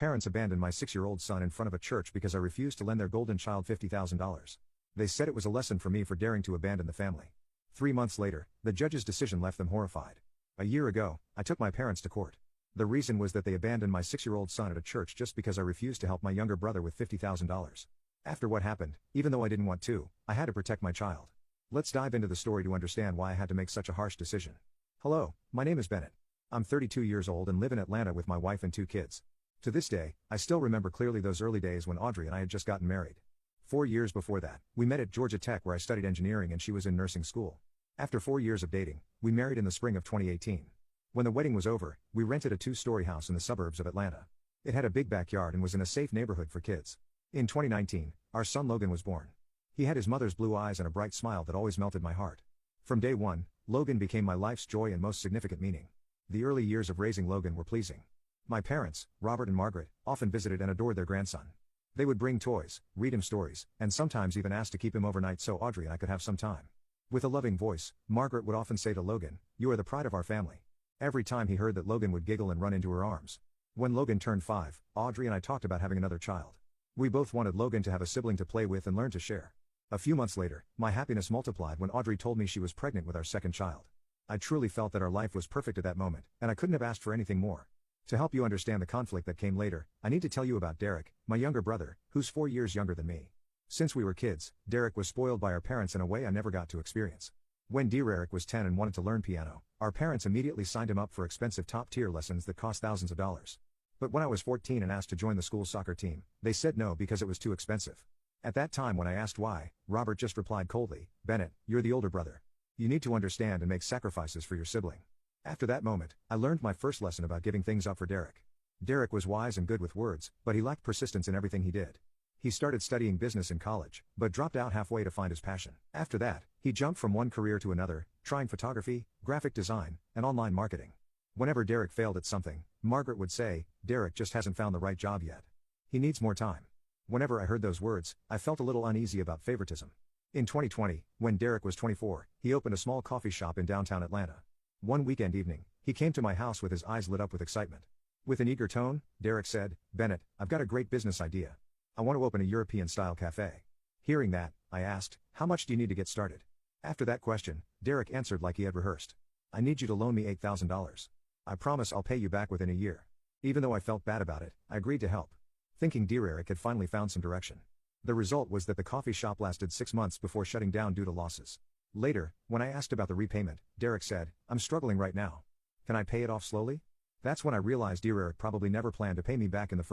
Parents abandoned my 6-year-old son in front of a church because I refused to lend their golden child $50,000. They said it was a lesson for me for daring to abandon the family. 3 months later, the judge's decision left them horrified. A year ago, I took my parents to court. The reason was that they abandoned my 6-year-old son at a church just because I refused to help my younger brother with $50,000. After what happened, even though I didn't want to, I had to protect my child. Let's dive into the story to understand why I had to make such a harsh decision. Hello, my name is Bennett. I'm 32 years old and live in Atlanta with my wife and 2 kids. To this day, I still remember clearly those early days when Audrey and I had just gotten married. 4 years before that, we met at Georgia Tech where I studied engineering and she was in nursing school. After 4 years of dating, we married in the spring of 2018. When the wedding was over, we rented a 2-story house in the suburbs of Atlanta. It had a big backyard and was in a safe neighborhood for kids. In 2019, our son Logan was born. He had his mother's blue eyes and a bright smile that always melted my heart. From day one, Logan became my life's joy and most significant meaning. The early years of raising Logan were pleasing. My parents, Robert and Margaret, often visited and adored their grandson. They would bring toys, read him stories, and sometimes even ask to keep him overnight so Audrey and I could have some time. With a loving voice, Margaret would often say to Logan, "You are the pride of our family." Every time he heard that, Logan would giggle and run into her arms. When Logan turned 5, Audrey and I talked about having another child. We both wanted Logan to have a sibling to play with and learn to share. A few months later, my happiness multiplied when Audrey told me she was pregnant with our second child. I truly felt that our life was perfect at that moment, and I couldn't have asked for anything more. To help you understand the conflict that came later, I need to tell you about Derek, my younger brother, who's 4 years younger than me. Since we were kids, Derek was spoiled by our parents in a way I never got to experience. When Derek was 10 and wanted to learn piano, our parents immediately signed him up for expensive top-tier lessons that cost thousands of dollars. But when I was 14 and asked to join the school soccer team, they said no because it was too expensive. At that time when I asked why, Robert just replied coldly, "Bennett, you're the older brother. You need to understand and make sacrifices for your sibling." After that moment, I learned my first lesson about giving things up for Derek. Derek was wise and good with words, but he lacked persistence in everything he did. He started studying business in college, but dropped out halfway to find his passion. After that, he jumped from one career to another, trying photography, graphic design, and online marketing. Whenever Derek failed at something, Margaret would say, "Derek just hasn't found the right job yet. He needs more time." Whenever I heard those words, I felt a little uneasy about favoritism. In 2020, when Derek was 24, he opened a small coffee shop in downtown Atlanta. One weekend evening, he came to my house with his eyes lit up with excitement. With an eager tone, Derek said, "Bennett, I've got a great business idea. I want to open a European-style cafe." Hearing that, I asked, "How much do you need to get started?" After that question, Derek answered like he had rehearsed. "I need you to loan me $8,000. I promise I'll pay you back within a year." Even though I felt bad about it, I agreed to help. Thinking Derek had finally found some direction. The result was that the coffee shop lasted 6 months before shutting down due to losses. Later, when I asked about the repayment, Derek said, "I'm struggling right now. Can I pay it off slowly?" That's when I realized Derek probably never planned to pay me back in the first